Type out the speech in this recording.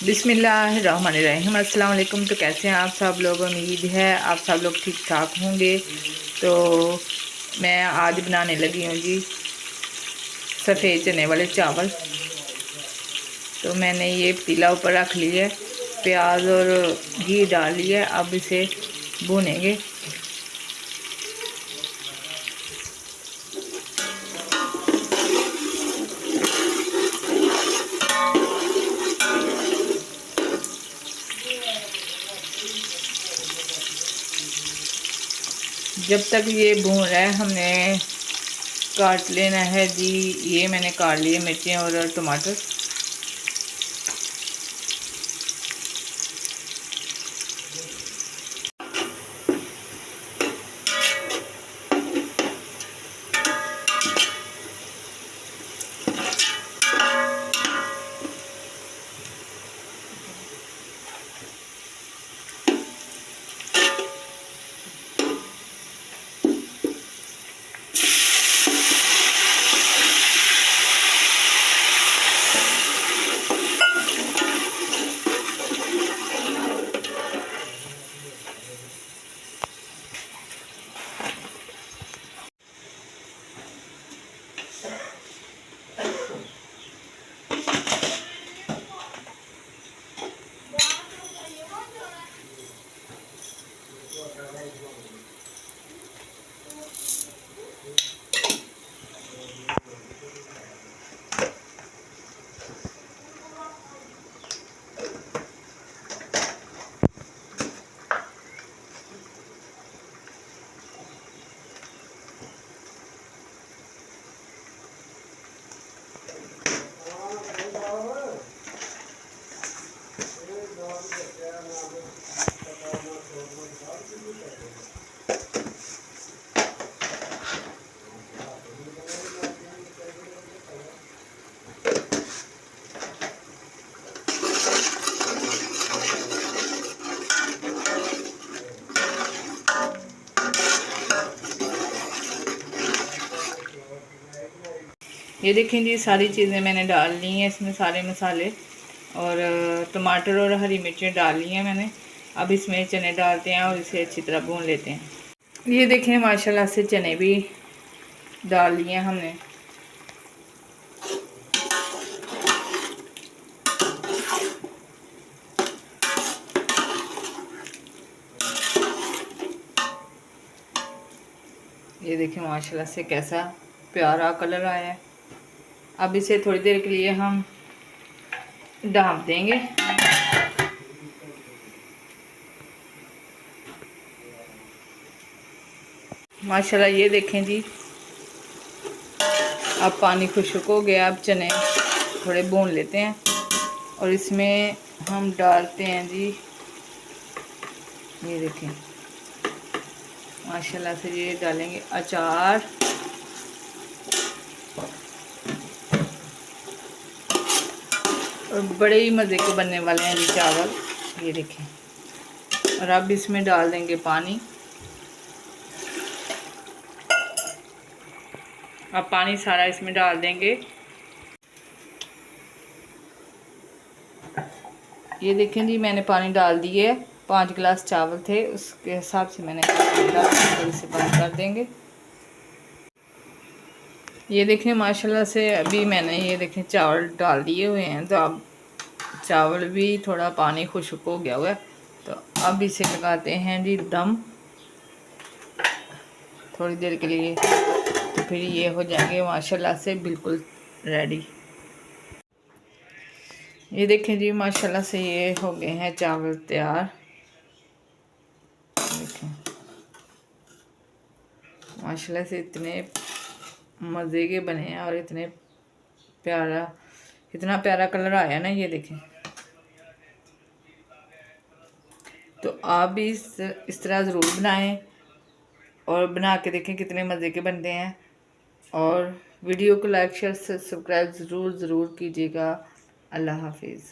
बिस्मिल्लाहिर्रहमानिर्रहीम। अस्सलाम वालेकुम। तो कैसे हैं आप सब लोग? उम्मीद है आप सब लोग ठीक ठाक होंगे। तो मैं आज बनाने लगी हूँ जी सफ़ेद चने वाले चावल। तो मैंने ये पतीला ऊपर रख लिया है, प्याज और घी डाल लिया है। अब इसे भूनेंगे। जब तक ये भून रहा है हमने काट लेना है जी। ये मैंने काट लिए मिर्चें और टमाटर। ये देखें जी, सारी चीज़ें मैंने डाल ली हैं इसमें, सारे मसाले और टमाटर और हरी मिर्चें डाल ली हैं मैंने। अब इसमें चने डालते हैं और इसे अच्छी तरह भून लेते हैं। ये देखें माशाल्लाह से चने भी डाल लिए हैं हमने। ये देखें माशाल्लाह से कैसा प्यारा कलर आया है। अब इसे थोड़ी देर के लिए हम ढाँप देंगे। माशाल्लाह ये देखें जी, अब पानी खुश्क हो गया। अब चने थोड़े भून लेते हैं और इसमें हम डालते हैं जी, ये देखें माशाल्लाह से ये डालेंगे अचार और बड़े ही मज़े के बनने वाले हैं जी चावल। ये देखें। और अब इसमें डाल देंगे पानी। अब पानी सारा इसमें डाल देंगे। ये देखें जी, मैंने पानी डाल दिए। 5 गिलास चावल थे, उसके हिसाब से मैंने डाल दिया। थोड़ी सी पानी कर देंगे। ये देखें माशाल्लाह से अभी मैंने ये देखें चावल डाल दिए हुए हैं। तो अब चावल भी थोड़ा पानी खुश्क हो गया हुआ है। तो अब इसे लगाते हैं जी दम थोड़ी देर के लिए। तो फिर ये हो जाएंगे माशाल्लाह से बिल्कुल रेडी। ये देखें जी माशाल्लाह से ये हो गए हैं चावल तैयार। देखें माशाल्लाह से इतने मज़े के बने हैं और इतने इतना प्यारा कलर आया ना। ये देखें। तो आप भी इस तरह ज़रूर बनाएं और बना के देखें कितने मज़े के बनते हैं। और वीडियो को लाइक शेयर सब्सक्राइब ज़रूर कीजिएगा। अल्लाह हाफिज़।